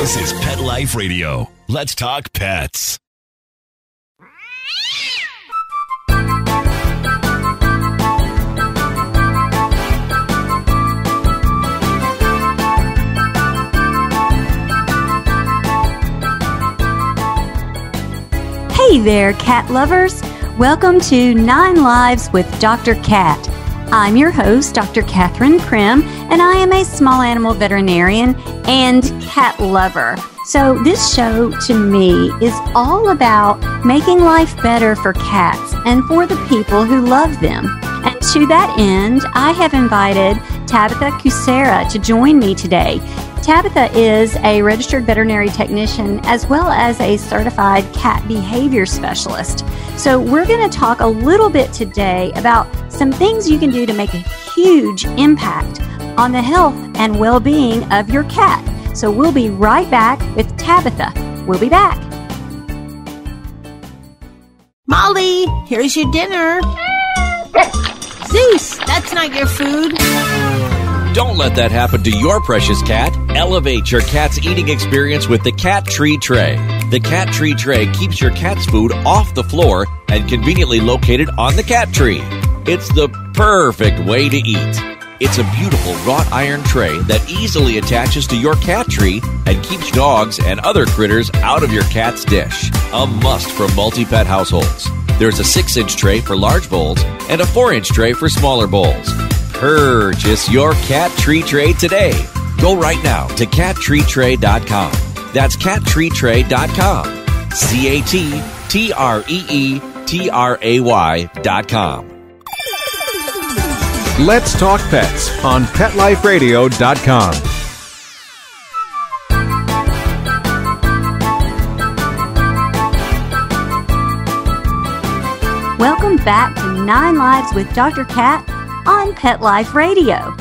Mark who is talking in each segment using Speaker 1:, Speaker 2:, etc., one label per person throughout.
Speaker 1: This is Pet Life Radio. Let's talk pets.
Speaker 2: Hey there, cat lovers. Welcome to 9 Lives with Dr. Cat. I'm your host, Dr. Catherine Prim, and I am a small animal veterinarian and cat lover. So this show, to me, is all about making life better for cats and for the people who love them. And to that end, I have invited Tabitha Kucera to join me today. Tabitha is a registered veterinary technician as well as a certified cat behavior specialist. So we're going to talk a little bit today about some things you can do to make a huge impact on the health and well-being of your cat. So we'll be right back with Tabitha. We'll be back.
Speaker 3: Molly, here's your dinner. Zeus, that's not your food.
Speaker 4: Don't let that happen to your precious cat. Elevate your cat's eating experience with the Cat Tree Tray. The Cat Tree Tray keeps your cat's food off the floor and conveniently located on the cat tree. It's the perfect way to eat. It's a beautiful wrought iron tray that easily attaches to your cat tree and keeps dogs and other critters out of your cat's dish. A must for multi-pet households. There's a 6-inch tray for large bowls and a 4-inch tray for smaller bowls. Purchase your Cat Tree Tray today. Go right now to cattreetray.com. That's cattreetray.com. cattreetray.com.
Speaker 5: Let's Talk Pets on PetLifeRadio.com.
Speaker 2: Welcome back to 9 Lives with Dr. Cat on Pet Life Radio.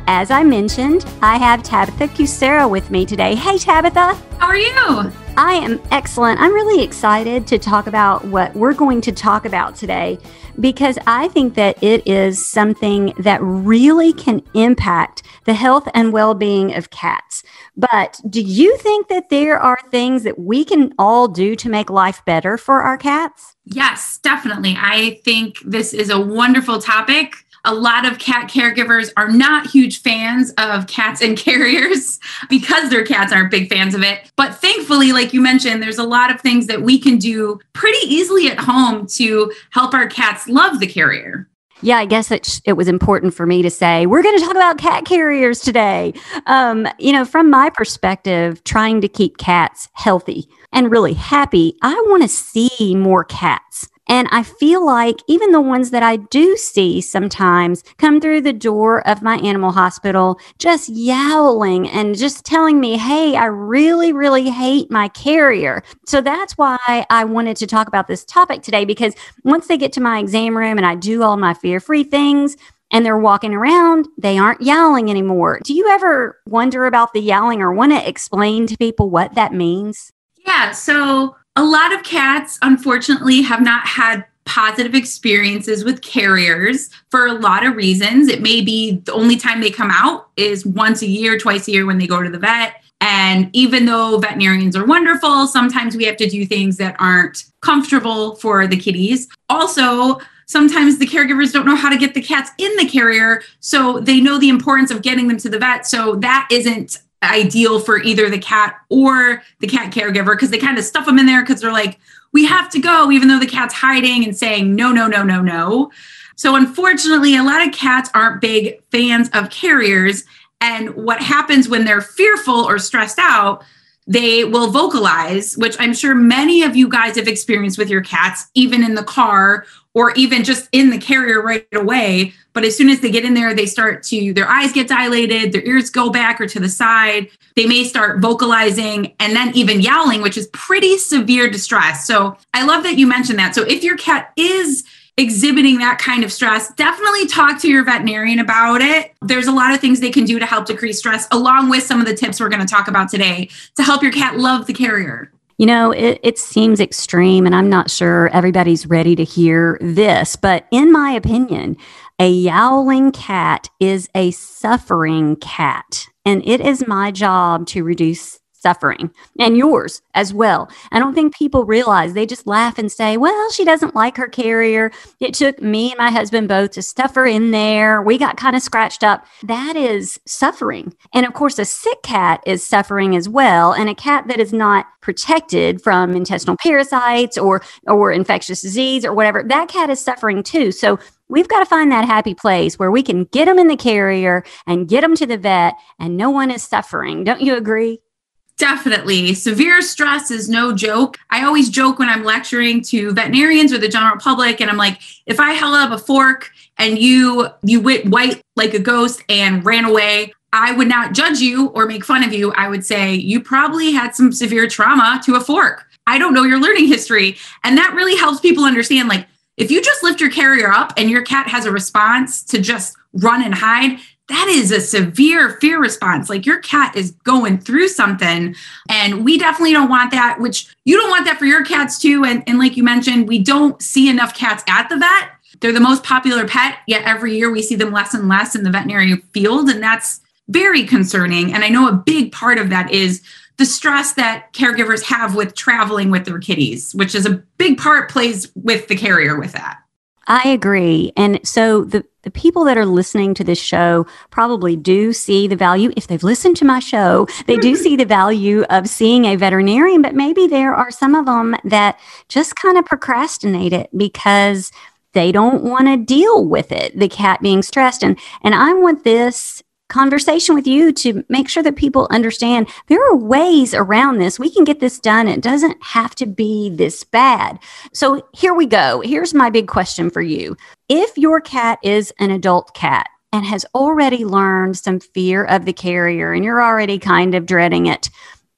Speaker 2: As I mentioned, I have Tabitha Kucera with me today. Hey, Tabitha.
Speaker 6: How are you?
Speaker 2: I am excellent. I'm really excited to talk about what we're going to talk about today because I think that it is something that really can impact the health and well-being of cats. But do you think that there are things that we can all do to make life better for our cats?
Speaker 6: Yes, definitely. I think this is a wonderful topic. A lot of cat caregivers are not huge fans of cats and carriers because their cats aren't big fans of it. But thankfully, like you mentioned, there's a lot of things that we can do pretty easily at home to help our cats love the carrier.
Speaker 2: Yeah, I guess it was important for me to say, we're going to talk about cat carriers today. From my perspective, trying to keep cats healthy and really happy, I want to see more cats. And I feel like even the ones that I do see sometimes come through the door of my animal hospital just yowling and just telling me, hey, I really, really hate my carrier. So that's why I wanted to talk about this topic today, because once they get to my exam room and I do all my fear-free things and they're walking around, they aren't yowling anymore. Do you ever wonder about the yowling or want to explain to people what that means?
Speaker 6: Yeah, so a lot of cats, unfortunately, have not had positive experiences with carriers for a lot of reasons. It may be the only time they come out is once a year, twice a year when they go to the vet. And even though veterinarians are wonderful, sometimes we have to do things that aren't comfortable for the kitties. Also, sometimes the caregivers don't know how to get the cats in the carrier, so they know the importance of getting them to the vet. So that isn't ideal for either the cat or the cat caregiver because they kind of stuff them in there because they're like, we have to go, even though the cat's hiding and saying, no, no, no, no, no. So unfortunately, a lot of cats aren't big fans of carriers. And what happens when they're fearful or stressed out, they will vocalize, which I'm sure many of you guys have experienced with your cats, even in the car or even just in the carrier right away. But as soon as they get in there, their eyes get dilated, their ears go back or to the side. They may start vocalizing and then even yowling, which is pretty severe distress. So I love that you mentioned that. So if your cat is exhibiting that kind of stress, definitely talk to your veterinarian about it. There's a lot of things they can do to help decrease stress, along with some of the tips we're going to talk about today to help your cat love the carrier.
Speaker 2: You know, it seems extreme, and I'm not sure everybody's ready to hear this, but in my opinion, a yowling cat is a suffering cat, and it is my job to reduce suffering, and yours as well. I don't think people realize. They just laugh and say, well, she doesn't like her carrier. It took me and my husband both to stuff her in there. We got kind of scratched up. That is suffering. And of course, a sick cat is suffering as well. And a cat that is not protected from intestinal parasites or infectious disease or whatever, that cat is suffering too. So we've got to find that happy place where we can get them in the carrier and get them to the vet and no one is suffering. Don't you agree?
Speaker 6: Definitely. Severe stress is no joke. I always joke when I'm lecturing to veterinarians or the general public, and I'm like, if I held up a fork and you went white like a ghost and ran away, I would not judge you or make fun of you. I would say you probably had some severe trauma to a fork. I don't know your learning history. And that really helps people understand, like, if you just lift your carrier up and your cat has a response to just run and hide, that is a severe fear response. Like, your cat is going through something, and we definitely don't want that, which you don't want that for your cats too. And like you mentioned, we don't see enough cats at the vet. They're the most popular pet, yet every year we see them less and less in the veterinary field. And that's very concerning. And I know a big part of that is the stress that caregivers have with traveling with their kitties, which is a big part plays with the carrier with that.
Speaker 2: I agree. And so the people that are listening to this show probably do see the value. If they've listened to my show, they do see the value of seeing a veterinarian, but maybe there are some of them that just kind of procrastinate it because they don't want to deal with it, the cat being stressed. And I want this conversation with you to make sure that people understand there are ways around this. We can get this done. It doesn't have to be this bad. So here we go. Here's my big question for you. If your cat is an adult cat and has already learned some fear of the carrier and you're already kind of dreading it,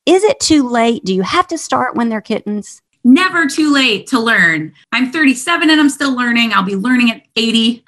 Speaker 2: is it too late? Do you have to start when they're kittens?
Speaker 6: Never too late to learn. I'm 37 and I'm still learning. I'll be learning at 80.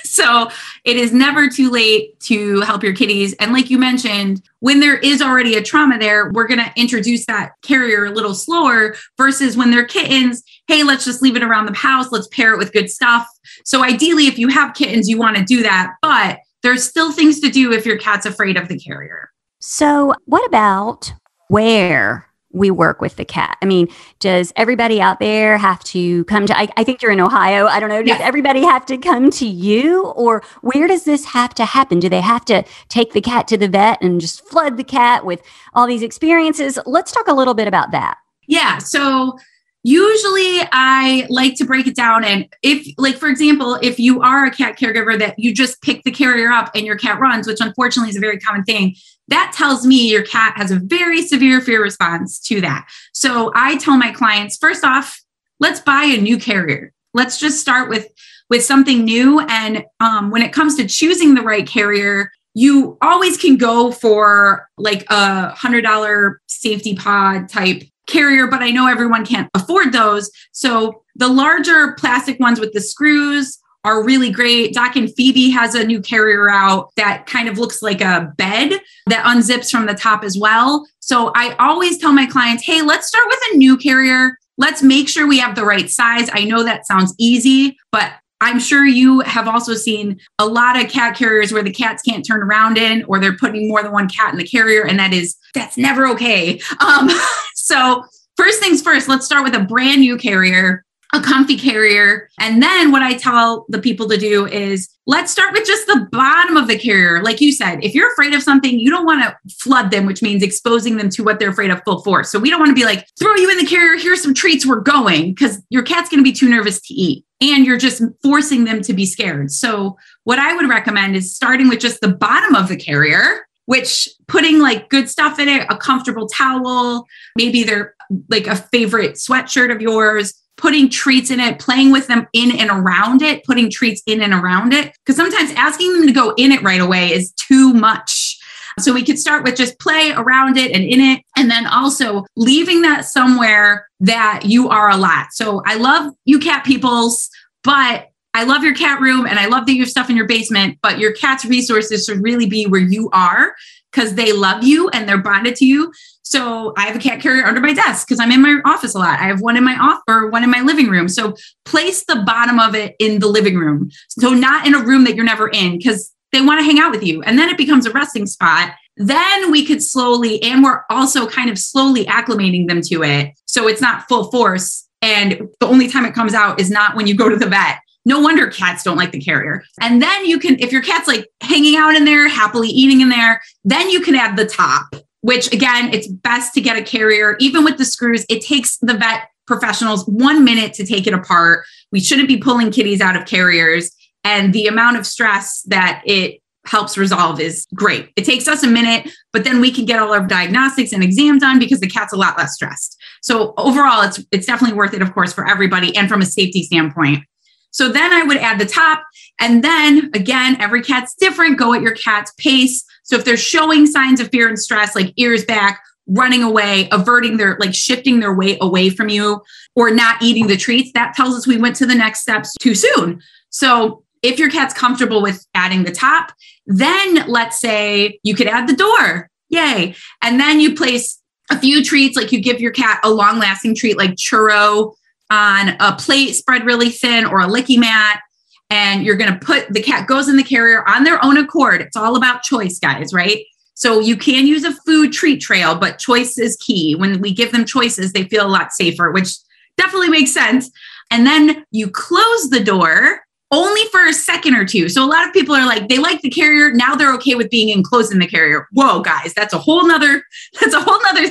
Speaker 6: So it is never too late to help your kitties. And like you mentioned, when there is already a trauma there, we're going to introduce that carrier a little slower versus when they're kittens. Hey, let's just leave it around the house. Let's pair it with good stuff. So ideally, if you have kittens, you want to do that. But there's still things to do if your cat's afraid of the carrier.
Speaker 2: So what about where we work with the cat? I mean, does everybody out there have to come to, I think you're in Ohio. I don't know. Does everybody have to come to you, or where does this have to happen? Do they have to take the cat to the vet and just flood the cat with all these experiences? Let's talk a little bit about that.
Speaker 6: Yeah. So usually I like to break it down. And if, like, for example, if you are a cat caregiver that you just pick the carrier up and your cat runs, which unfortunately is a very common thing, that tells me your cat has a very severe fear response to that. So I tell my clients, first off, let's buy a new carrier. Let's just start with something new. And when it comes to choosing the right carrier, you always can go for like a $100 safety pod type carrier, but I know everyone can't afford those. So the larger plastic ones with the screws are really great. Doc and Phoebe has a new carrier out that kind of looks like a bed that unzips from the top as well. So I always tell my clients, hey, let's start with a new carrier. Let's make sure we have the right size. I know that sounds easy, but I'm sure you have also seen a lot of cat carriers where the cats can't turn around in, or they're putting more than one cat in the carrier. And that's never okay. So first things first, let's start with a brand new carrier, a comfy carrier. And then what I tell the people to do is let's start with just the bottom of the carrier. Like you said, if you're afraid of something, you don't want to flood them, which means exposing them to what they're afraid of full force. So we don't want to be like, throw you in the carrier, here's some treats, we're going, because your cat's going to be too nervous to eat. And you're just forcing them to be scared. So what I would recommend is starting with just the bottom of the carrier, which putting like good stuff in it, a comfortable towel, maybe they're like a favorite sweatshirt of yours, putting treats in it, playing with them in and around it, putting treats in and around it. Because sometimes asking them to go in it right away is too much. So we could start with just play around it and in it, and then also leaving that somewhere that you are a lot. So I love you cat peoples, but I love your cat room and I love that you have stuff in your basement, but your cat's resources should really be where you are because they love you and they're bonded to you. So I have a cat carrier under my desk because I'm in my office a lot. I have one in my office or one in my living room. So place the bottom of it in the living room. So not in a room that you're never in because they want to hang out with you. And then it becomes a resting spot. then we could slowly, and we're also kind of slowly acclimating them to it. So it's not full force. And the only time it comes out is not when you go to the vet. No wonder cats don't like the carrier. And then you can, if your cat's like hanging out in there, happily eating in there, then you can add the top, which again, it's best to get a carrier. Even with the screws, it takes the vet professionals 1 minute to take it apart. We shouldn't be pulling kitties out of carriers. And the amount of stress that it helps resolve is great. It takes us a minute, but then we can get all our diagnostics and exams done because the cat's a lot less stressed. So overall, it's definitely worth it, of course, for everybody and from a safety standpoint. So then I would add the top. And then again, every cat's different. Go at your cat's pace. So if they're showing signs of fear and stress, like ears back, running away, averting their, like shifting their weight away from you, or not eating the treats, that tells us we went to the next steps too soon. So if your cat's comfortable with adding the top, then let's say you could add the door. Yay. And then you place a few treats, like you give your cat a long lasting treat like churro on a plate spread really thin, or a licky mat. And you're going to put, the cat goes in the carrier on their own accord. It's all about choice, guys, right? So you can use a food treat trail, but choice is key. When we give them choices, they feel a lot safer, which definitely makes sense. And then you close the door only for a second or two. So a lot of people are like, they like the carrier. Now they're okay with being enclosed in the carrier. Whoa, guys, that's a whole nother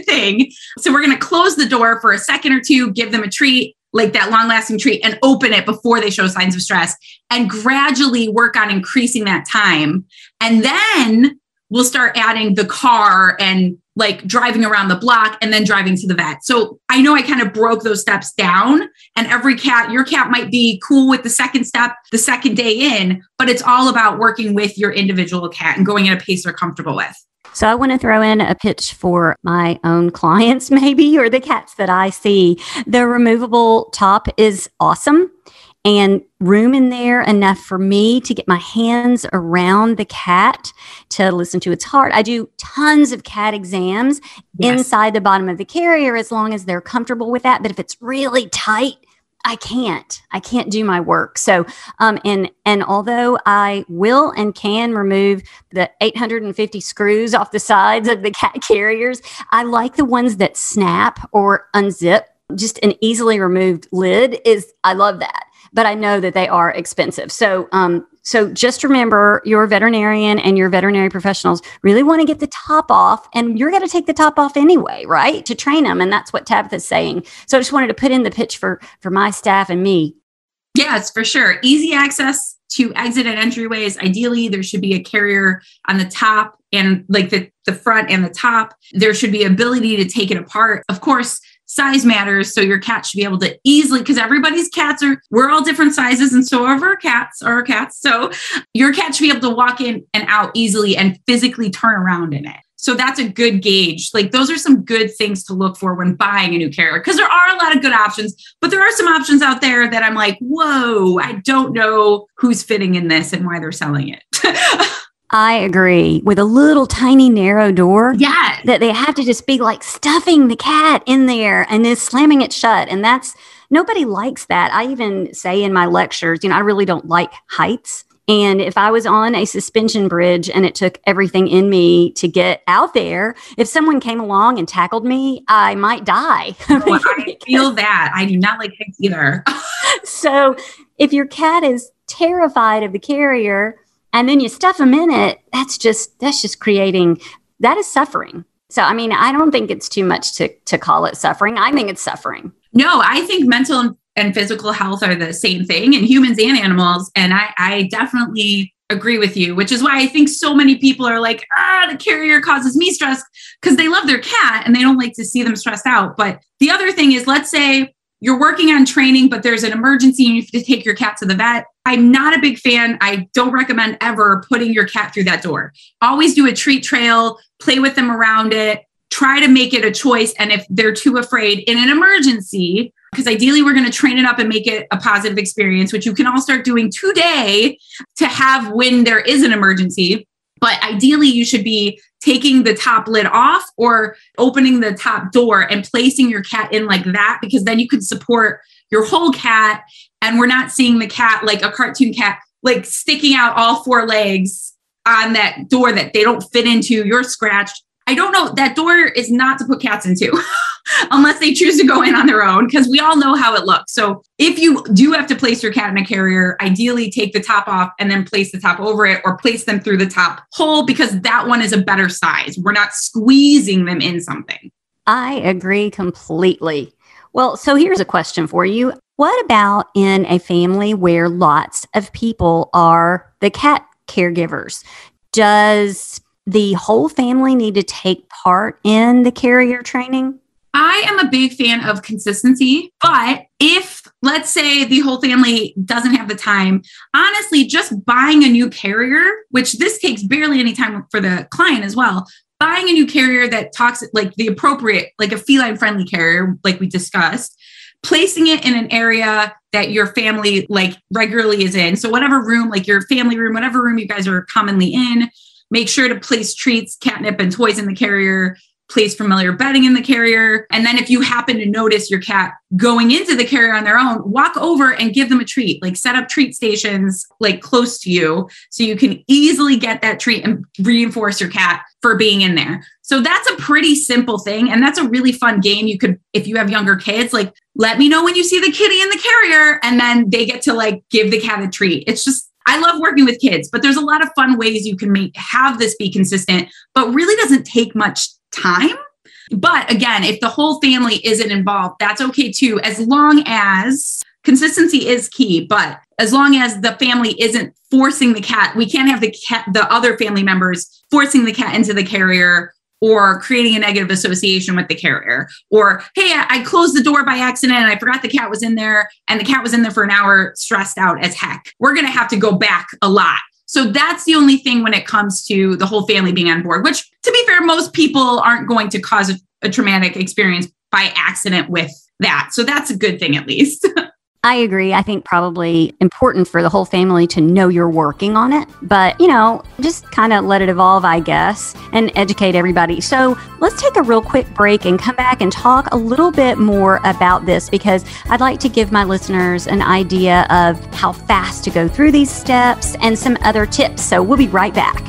Speaker 6: thing. So we're going to close the door for a second or two, give them a treat, like that long lasting treat, and open it before they show signs of stress, and gradually work on increasing that time. And then we'll start adding the car and like driving around the block and then driving to the vet. So I know I kind of broke those steps down, and every cat, your cat might be cool with the second step, the second day in, but it's all about working with your individual cat and going at a pace they're comfortable with.
Speaker 2: So I want to throw in a pitch for my own clients, maybe, or the cats that I see. The removable top is awesome, and room in there enough for me to get my hands around the cat, to listen to its heart. I do tons of cat exams inside the bottom of the carrier, as long as they're comfortable with that. But if it's really tight, I can't do my work. So, and although I will and can remove the 850 screws off the sides of the cat carriers, I like the ones that snap or unzip. Just an easily removed lid I love that. But I know that they are expensive. So, so just remember, your veterinarian and your veterinary professionals really want to get the top off, and you're going to take the top off anyway, right? To train them. And that's what Tabitha's saying. So I just wanted to put in the pitch for my staff and me.
Speaker 6: Yes, for sure. Easy access to exit and entryways. Ideally, there should be a carrier on the top, and like the front and the top. There should be ability to take it apart. Of course, size matters. So your cat should be able to easily, because everybody's cats we're all different sizes, and so are our cats. So your cat should be able to walk in and out easily and physically turn around in it. So that's a good gauge. Like, those are some good things to look for when buying a new carrier, because there are a lot of good options, but there are some options out there that I'm like, whoa, I don't know who's fitting in this and why they're selling it.
Speaker 2: I agree. With a little tiny narrow door,
Speaker 6: yeah,
Speaker 2: that they have to just be like stuffing the cat in there and then slamming it shut. And nobody likes that. I even say in my lectures, I really don't like heights. And if I was on a suspension bridge and it took everything in me to get out there, if someone came along and tackled me, I might die.
Speaker 6: Oh, I feel that. I do not like heights either.
Speaker 2: So if your cat is terrified of the carrier, and then you stuff them in it, that's just creating, that is suffering. So, I mean, I don't think it's too much to call it suffering. I think it's suffering.
Speaker 6: No, I think mental and physical health are the same thing in humans and animals. And I definitely agree with you, which is why I think so many people are like, the carrier causes me stress, because they love their cat and they don't like to see them stressed out. But the other thing is, let's say you're working on training, but there's an emergency and you have to take your cat to the vet. I'm not a big fan. I don't recommend ever putting your cat through that door. Always do a treat trail, play with them around it, try to make it a choice. And if they're too afraid in an emergency, because ideally we're going to train it up and make it a positive experience, which you can all start doing today to have when there is an emergency. But ideally, you should be taking the top lid off or opening the top door and placing your cat in like that, because then you can support your whole cat. And we're not seeing the cat like a cartoon cat, like sticking out all four legs on that door that they don't fit into, you're scratched. I don't know. That door is not to put cats into unless they choose to go in on their own, because we all know how it looks. So if you do have to place your cat in a carrier, ideally take the top off and then place the top over it, or place them through the top hole, because that one is a better size. We're not squeezing them in something.
Speaker 2: I agree completely. Well, so here's a question for you. What about in a family where lots of people are the cat caregivers? Does the whole family need to take part in the carrier training?
Speaker 6: I am a big fan of consistency, but if, let's say, the whole family doesn't have the time, honestly, just buying a new carrier, which this takes barely any time for the client as well, buying a new carrier that talks like the appropriate, like a feline friendly carrier, like we discussed, placing it in an area that your family like regularly is in. So whatever room, like your family room, whatever room you guys are commonly in, make sure to place treats, catnip, and toys in the carrier, place familiar bedding in the carrier. And then if you happen to notice your cat going into the carrier on their own, walk over and give them a treat, like set up treat stations like close to you so you can easily get that treat and reinforce your cat for being in there. So that's a pretty simple thing. And that's a really fun game. You could, if you have younger kids, like let me know when you see the kitty in the carrier, and then they get to like give the cat a treat. It's just, I love working with kids, but there's a lot of fun ways you can have this be consistent, but really doesn't take much time. But again, if the whole family isn't involved, that's okay too, as long as consistency is key. But as long as the family isn't forcing the cat, we can't have the other family members forcing the cat into the carrier or creating a negative association with the carrier. Or, hey, I closed the door by accident and I forgot the cat was in there, and the cat was in there for an hour, stressed out as heck. We're going to have to go back a lot. So that's the only thing when it comes to the whole family being on board, which, to be fair, most people aren't going to cause a traumatic experience by accident with that. So that's a good thing, at least.
Speaker 2: I agree. I think probably important for the whole family to know you're working on it, but, just kind of let it evolve, I guess, and educate everybody. So let's take a real quick break and come back and talk a little bit more about this, because I'd like to give my listeners an idea of how fast to go through these steps and some other tips. So we'll be right back.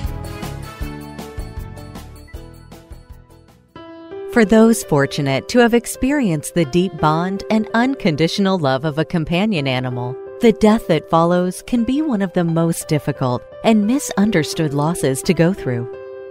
Speaker 7: For those fortunate to have experienced the deep bond and unconditional love of a companion animal, the death that follows can be one of the most difficult and misunderstood losses to go through.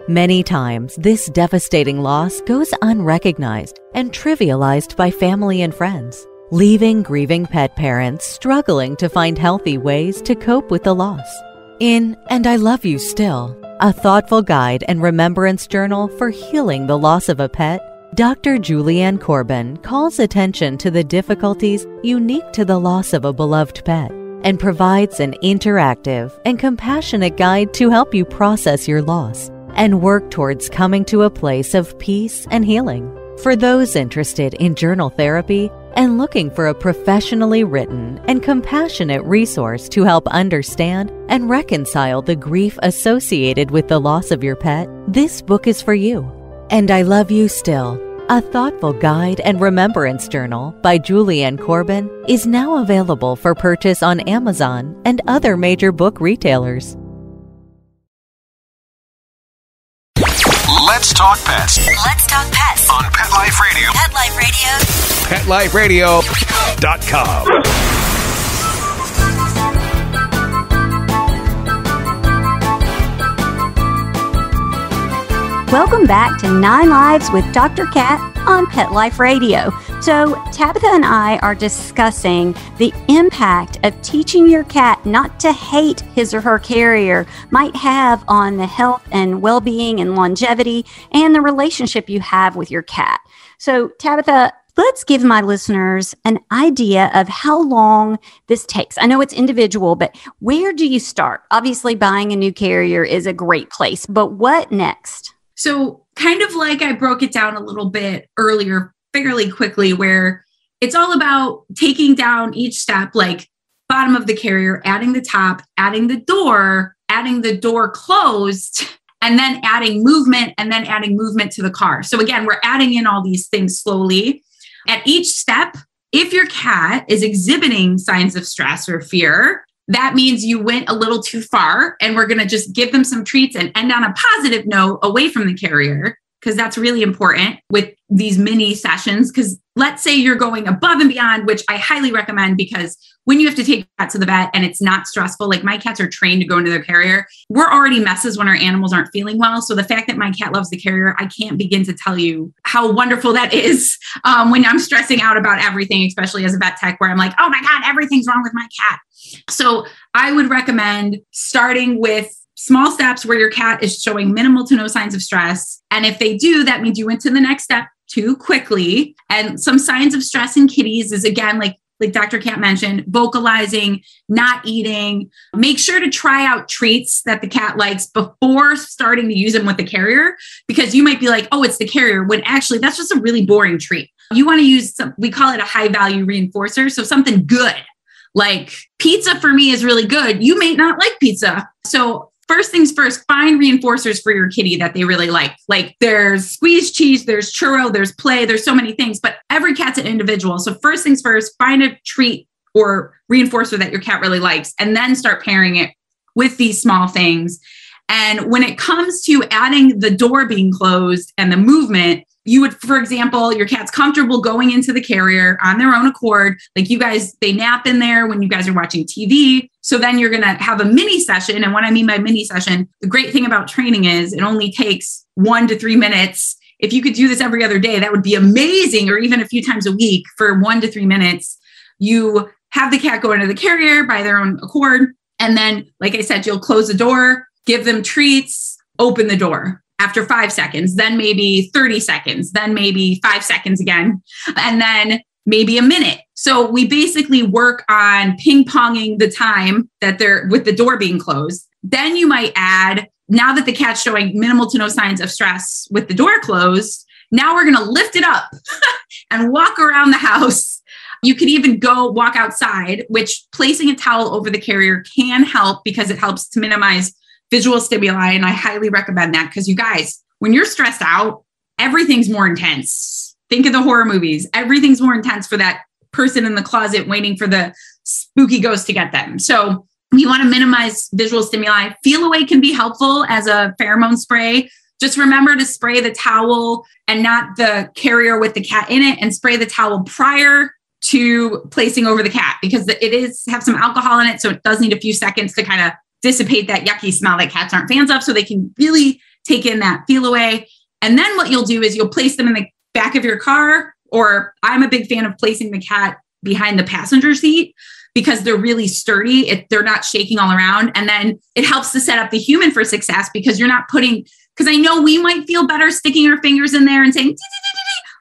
Speaker 7: Many times, this devastating loss goes unrecognized and trivialized by family and friends, leaving grieving pet parents struggling to find healthy ways to cope with the loss. In And I Love You Still, a thoughtful guide and remembrance journal for healing the loss of a pet, Dr. Julianne Corbin calls attention to the difficulties unique to the loss of a beloved pet and provides an interactive and compassionate guide to help you process your loss and work towards coming to a place of peace and healing. For those interested in journal therapy and looking for a professionally written and compassionate resource to help understand and reconcile the grief associated with the loss of your pet, this book is for you. And I Love You Still, a thoughtful guide and remembrance journal by Julianne Corbin, is now available for purchase on Amazon and other major book retailers.
Speaker 1: Let's talk pets
Speaker 8: Let's talk pets
Speaker 1: on Pet Life Radio.
Speaker 8: Pet Life Radio.
Speaker 1: PetLifeRadio.com.
Speaker 2: Welcome back to 9 Lives with Dr. Cat on Pet Life Radio. So Tabitha and I are discussing the impact of teaching your cat not to hate his or her carrier might have on the health and well-being and longevity and the relationship you have with your cat. So Tabitha, let's give my listeners an idea of how long this takes. I know it's individual, but where do you start? Obviously, buying a new carrier is a great place, but what next?
Speaker 6: So kind of like I broke it down a little bit earlier, fairly quickly, where it's all about taking down each step, like bottom of the carrier, adding the top, adding the door closed, and then adding movement, and then adding movement to the car. So again, we're adding in all these things slowly. At each step, if your cat is exhibiting signs of stress or fear, that means you went a little too far, and we're going to just give them some treats and end on a positive note away from the carrier, because that's really important with these mini sessions. Because let's say you're going above and beyond, which I highly recommend, because when you have to take cats to the vet and it's not stressful, like my cats are trained to go into their carrier. We're already messes when our animals aren't feeling well. So the fact that my cat loves the carrier, I can't begin to tell you how wonderful that is when I'm stressing out about everything, especially as a vet tech, where I'm like, oh my God, everything's wrong with my cat. So I would recommend starting with small steps where your cat is showing minimal to no signs of stress. And if they do, that means you went to the next step too quickly. And some signs of stress in kitties is, again, like Dr. Cat mentioned, vocalizing, not eating. Make sure to try out treats that the cat likes before starting to use them with the carrier, because you might be like, oh, it's the carrier, when actually that's just a really boring treat. You want to use we call it a high value reinforcer. So something good, like pizza for me is really good. You may not like pizza. So first things first, find reinforcers for your kitty that they really like. Like there's squeezed cheese, there's churro, there's play, there's so many things, but every cat's an individual. So first things first, find a treat or reinforcer that your cat really likes, and then start pairing it with these small things. And when it comes to adding the door being closed and the movement, you would, for example, your cat's comfortable going into the carrier on their own accord. Like you guys, they nap in there when you guys are watching TV. So then you're going to have a mini session. And what I mean by mini session, the great thing about training is it only takes 1 to 3 minutes. If you could do this every other day, that would be amazing. Or even a few times a week for 1 to 3 minutes, you have the cat go into the carrier by their own accord. And then, like I said, you'll close the door, give them treats, open the door. After 5 seconds, then maybe 30 seconds, then maybe 5 seconds again, and then maybe a minute. So we basically work on ping-ponging the time that they're with the door being closed. Then you might add, now that the cat's showing minimal to no signs of stress with the door closed, now we're going to lift it up and walk around the house. You could even go walk outside, which placing a towel over the carrier can help because it helps to minimize visual stimuli. And I highly recommend that, because you guys, when you're stressed out, everything's more intense. Think of the horror movies. Everything's more intense for that person in the closet waiting for the spooky ghost to get them. So you want to minimize visual stimuli. Feel Away can be helpful as a pheromone spray. Just remember to spray the towel and not the carrier with the cat in it, and spray the towel prior to placing over the cat, because it is have some alcohol in it. So it does need a few seconds to kind of dissipate that yucky smell that cats aren't fans of, so they can really take in that Feel Away. And then what you'll do is you'll place them in the back of your car, or I'm a big fan of placing the cat behind the passenger seat, because they're really sturdy. They're not shaking all around. And then it helps to set up the human for success, because you're not putting, because I know we might feel better sticking our fingers in there and saying,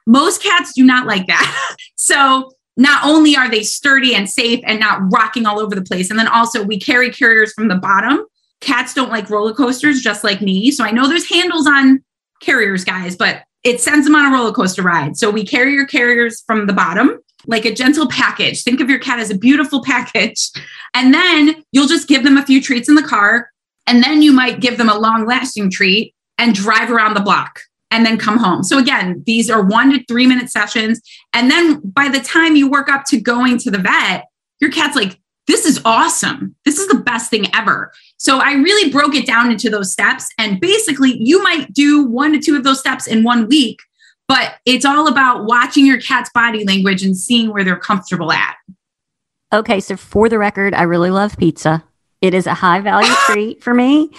Speaker 6: most cats do not like that. So not only are they sturdy and safe and not rocking all over the place, and then also we carry carriers from the bottom. Cats don't like roller coasters, just like me. So I know there's handles on carriers, guys, but it sends them on a roller coaster ride. So we carry your carriers from the bottom like a gentle package. Think of your cat as a beautiful package. And then you'll just give them a few treats in the car. And then you might give them a long lasting treat and drive around the block and then come home. So again, these are 1 to 3 minute sessions. And then by the time you work up to going to the vet, your cat's like, this is awesome. This is the best thing ever. So I really broke it down into those steps. And basically you might do 1 to 2 of those steps in 1 week, but it's all about watching your cat's body language and seeing where they're comfortable at.
Speaker 2: Okay. So for the record, I really love pizza. It is a high value treat for me.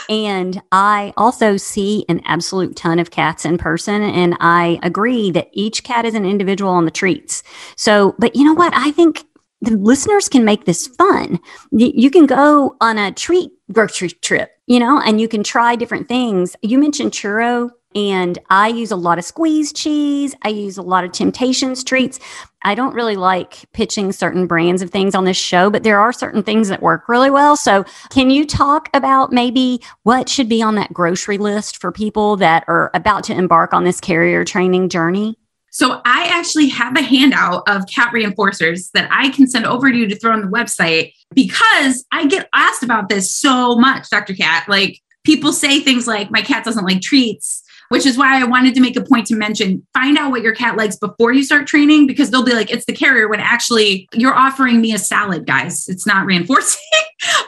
Speaker 2: And I also see an absolute ton of cats in person, and I agree that each cat is an individual on the treats. So, but you know what? I think the listeners can make this fun. You can go on a treat grocery trip, and you can try different things. You mentioned churro, and I use a lot of squeezed cheese. I use a lot of Temptations treats. I don't really like pitching certain brands of things on this show, but there are certain things that work really well. So can you talk about maybe what should be on that grocery list for people that are about to embark on this carrier training journey?
Speaker 6: So I actually have a handout of cat reinforcers that I can send over to you to throw on the website, because I get asked about this so much, Dr. Cat. Like, people say things like, my cat doesn't like treats. which is why I wanted to make a point to mention, find out what your cat likes before you start training, because they'll be like, it's the carrier, when actually you're offering me a salad, guys. It's not reinforcing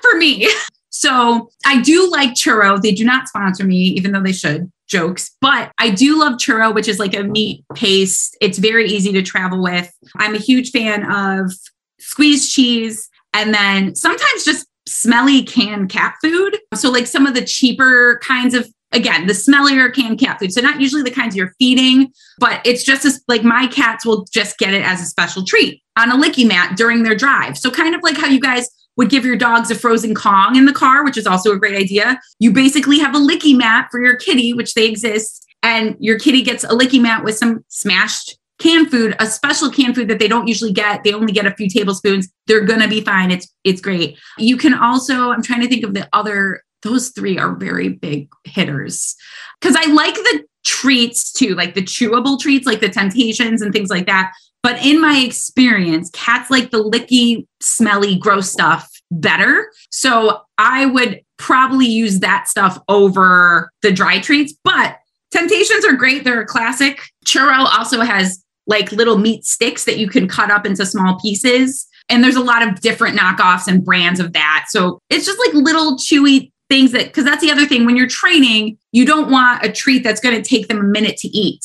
Speaker 6: for me. So I do like churro. They do not sponsor me, even though they should. Jokes. But I do love churro, which is like a meat paste. It's very easy to travel with. I'm a huge fan of squeezed cheese, and then sometimes just smelly canned cat food. So like some of the cheaper kinds of, again, the smellier canned cat food. So not usually the kinds you're feeding, but it's just like my cats will just get it as a special treat on a licky mat during their drive. So kind of like how you guys would give your dogs a frozen Kong in the car, which is also a great idea. You basically have a licky mat for your kitty, which they exist, and your kitty gets a licky mat with some smashed canned food, a special canned food that they don't usually get. They only get a few tablespoons. They're going to be fine. It's great. You can also, I'm trying to think of the other, those three are very big hitters, because I like the treats too, like the chewable treats, like the Temptations and things like that. But in my experience, cats like the licky, smelly, gross stuff better. So I would probably use that stuff over the dry treats. But Temptations are great. They're a classic. Churro also has like little meat sticks that you can cut up into small pieces. And there's a lot of different knockoffs and brands of that. So it's just like little chewy things that, because that's the other thing, when you're training, you don't want a treat that's going to take them a minute to eat.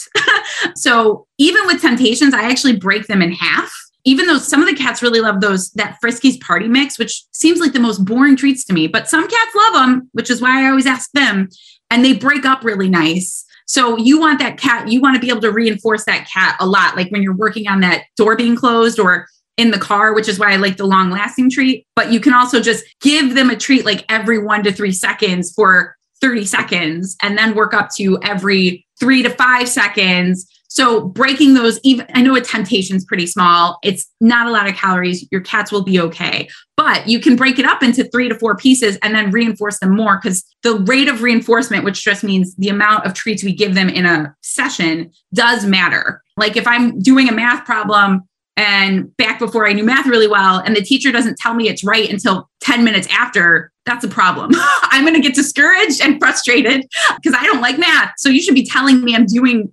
Speaker 6: So even with Temptations, I actually break them in half, even though some of the cats really love that Friskies party mix, which seems like the most boring treats to me, but some cats love them, which is why I always ask them, and they break up really nice. So you want that cat, you want to be able to reinforce that cat a lot, like when you're working on that door being closed or in the car, which is why I like the long lasting treat. But you can also just give them a treat like every 1 to 3 seconds for 30 seconds, and then work up to every 3 to 5 seconds. So breaking those, even, I know a Temptation's pretty small. It's not a lot of calories. Your cats will be okay, but you can break it up into 3 to 4 pieces and then reinforce them more, because the rate of reinforcement, which just means the amount of treats we give them in a session, does matter. Like if I'm doing a math problem, and back before I knew math really well, and the teacher doesn't tell me it's right until 10 minutes after, that's a problem. I'm going to get discouraged and frustrated because I don't like math. So you should be telling me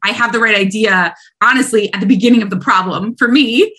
Speaker 6: I have the right idea, honestly, at the beginning of the problem for me.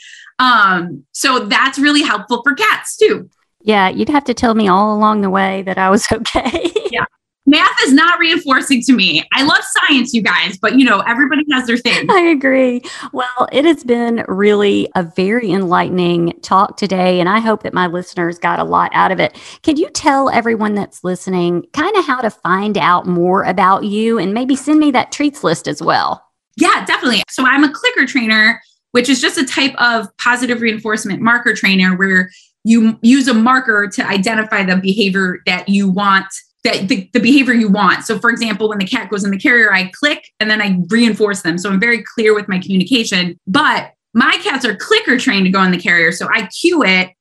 Speaker 6: So that's really helpful for cats too.
Speaker 2: Yeah, you'd have to tell me all along the way that I was okay.
Speaker 6: Yeah. Math is not reinforcing to me. I love science, you guys, but everybody has their thing.
Speaker 2: I agree. Well, it has been really a very enlightening talk today, and I hope that my listeners got a lot out of it. Can you tell everyone that's listening kind of how to find out more about you, and maybe send me that treats list as well?
Speaker 6: Yeah, definitely. So I'm a clicker trainer, which is just a type of positive reinforcement marker trainer where you use a marker to identify the behavior that you want, the behavior you want. So for example, when the cat goes in the carrier, I click and then I reinforce them. So I'm very clear with my communication, but my cats are clicker trained to go in the carrier. So I cue it,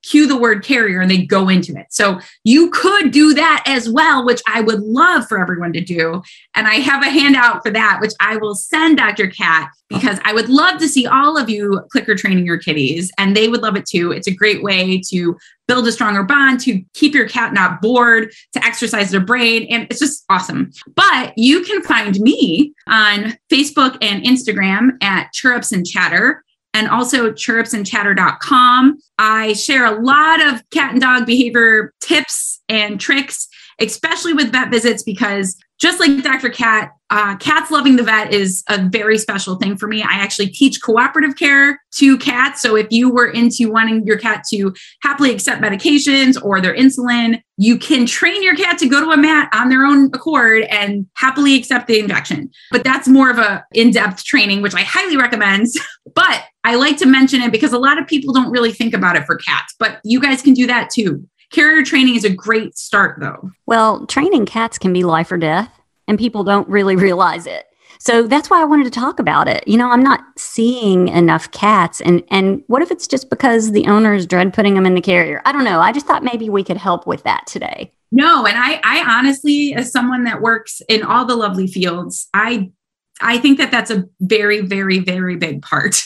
Speaker 6: cue the word carrier, and they go into it. So you could do that as well, which I would love for everyone to do. And I have a handout for that, which I will send Dr. Cat, because I would love to see all of you clicker training your kitties, and they would love it too. It's a great way to build a stronger bond, to keep your cat not bored, to exercise their brain. And it's just awesome. But you can find me on Facebook and Instagram at Chirrups and Chatter, and also chirrupsandchatter.com. I share a lot of cat and dog behavior tips and tricks, especially with vet visits, because just like Dr. Cat, cats loving the vet is a very special thing for me. I actually teach cooperative care to cats. So if you were into wanting your cat to happily accept medications or their insulin, you can train your cat to go to a mat on their own accord and happily accept the injection. But that's more of a in-depth training, which I highly recommend. But I like to mention it because a lot of people don't really think about it for cats, but you guys can do that too. Carrier training is a great start, though.
Speaker 2: Well, training cats can be life or death, and people don't really realize it. So that's why I wanted to talk about it. I'm not seeing enough cats. And what if it's just because the owners dread putting them in the carrier? I don't know. I just thought maybe we could help with that today.
Speaker 6: No, and I honestly, as someone that works in all the lovely fields, I think that that's a very, very, very big part.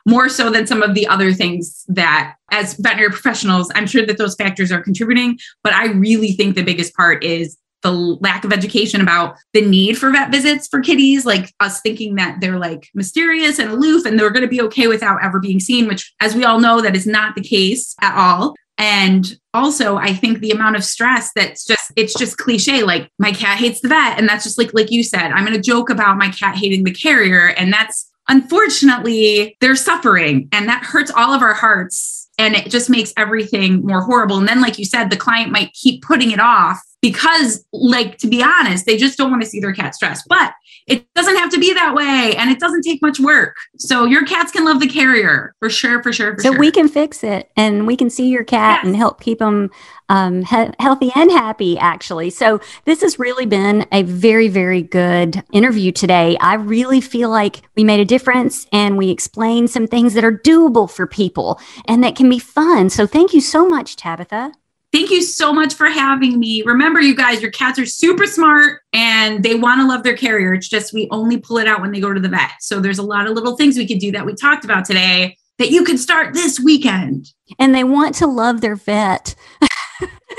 Speaker 6: More so than some of the other things that, as veterinary professionals, I'm sure that those factors are contributing. But I really think the biggest part is the lack of education about the need for vet visits for kitties, like us thinking that they're like mysterious and aloof and they're going to be okay without ever being seen, which, as we all know, that is not the case at all. And also, I think the amount of stress it's just cliche, like my cat hates the vet. And that's just like you said, I'm going to joke about my cat hating the carrier. And that's, unfortunately, they're suffering, and that hurts all of our hearts. And it just makes everything more horrible. And then, like you said, the client might keep putting it off because, like, to be honest, they just don't want to see their cat stressed. But it doesn't have to be that way, and it doesn't take much work. So your cats can love the carrier for sure. So
Speaker 2: we can fix it, and we can see your cat and help keep them healthy and happy, actually. So this has really been a very, very good interview today. I really feel like we made a difference, and we explained some things that are doable for people and that can be fun. So thank you so much, Tabitha.
Speaker 6: Thank you so much for having me. Remember, you guys, your cats are super smart and they want to love their carrier. It's just we only pull it out when they go to the vet. So there's a lot of little things we could do that we talked about today that you can start this weekend.
Speaker 2: And they want to love their vet.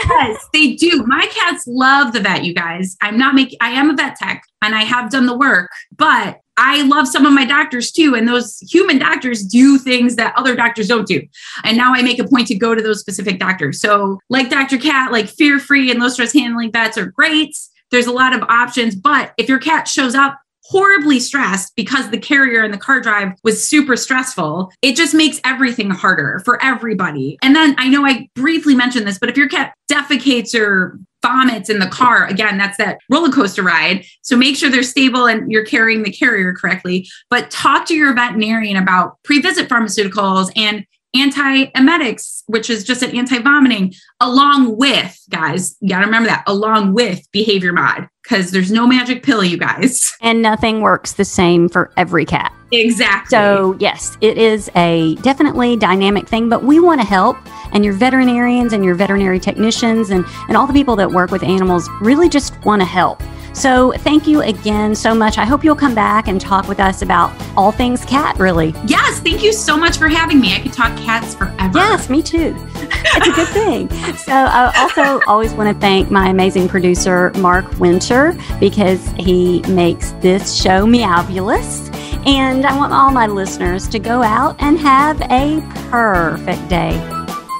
Speaker 6: Yes, they do. My cats love the vet, you guys. I am a vet tech and I have done the work, but I love some of my doctors too. And those human doctors do things that other doctors don't do. And now I make a point to go to those specific doctors. So like Dr. Cat, like fear-free and low stress handling vets are great. There's a lot of options, but if your cat shows up horribly stressed because the carrier and the car drive was super stressful, it just makes everything harder for everybody. And then I know I briefly mentioned this, but if your cat defecates or vomits in the car, again, that's that roller coaster ride. So make sure they're stable and you're carrying the carrier correctly, but talk to your veterinarian about pre-visit pharmaceuticals and antiemetics, which is just an anti-vomiting, along with, guys, you got to remember that, along with behavior mod, because there's no magic pill, you guys.
Speaker 2: And nothing works the same for every cat.
Speaker 6: Exactly.
Speaker 2: So yes, it is a definitely dynamic thing, but we want to help. And your veterinarians and your veterinary technicians and all the people that work with animals really just want to help. So thank you again so much. I hope you'll come back and talk with us about all things cat, really.
Speaker 6: Yes, thank you so much for having me. I could talk cats forever.
Speaker 2: Yes, me too. It's a good thing. So I also always want to thank my amazing producer, Mark Winter, because he makes this show meowbulous. And I want all my listeners to go out and have a perfect day.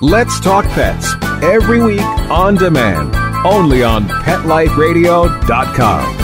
Speaker 5: Let's Talk Pets, every week on demand, only on PetLifeRadio.com.